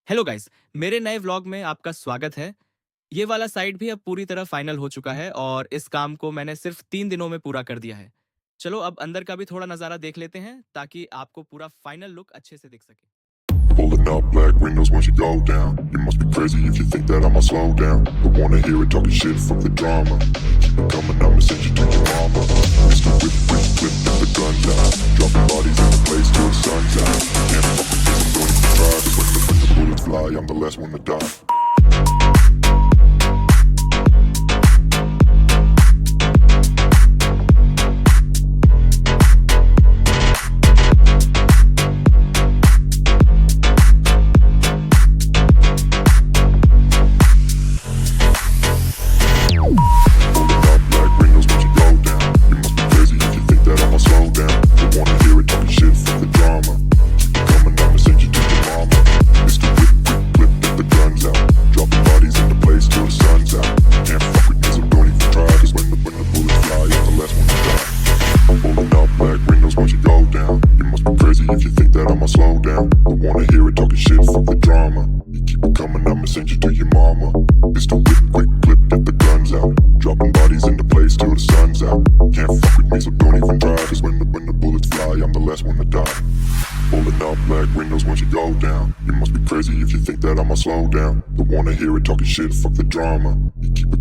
Hello guys, मेरे नए vlog में आपका स्वागत है। ये वाला साइट भी अब पूरी तरह फाइनल हो चुका है और इस काम को मैंने सिर्फ 3 दिनों में पूरा कर दिया है। चलो अब अंदर का भी थोड़ा नज़ारा देख लेते हैं ताकि आपको पूरा फाइनल लुक अच्छे से दिख सके। Pulling up black windows once you go down. You must be crazy if you think that I'ma slow down. But wanna hear it talking shit, fuck the drama. Keep it coming, I'ma send you to your mama. Mr. Whip, whip, whip, get the guns out. Dropping bodies in the place till the sun's out. Can't fuck with this, I'm going to try. Cause when the bullets fly, I'm the last one to die. If you think that I'ma slow down, don't wanna hear it talking shit, fuck the drama. You keep it coming, I'ma send you to your mama. Pistol whip, quick clip, get the guns out. Dropping bodies into place till the sun's out. Can't fuck with me, so don't even try. Cause when the bullets fly, I'm the last one to die. Pulling up black windows once you go down. You must be crazy if you think that I'ma slow down. Don't wanna hear it talking shit, fuck the drama. You keep it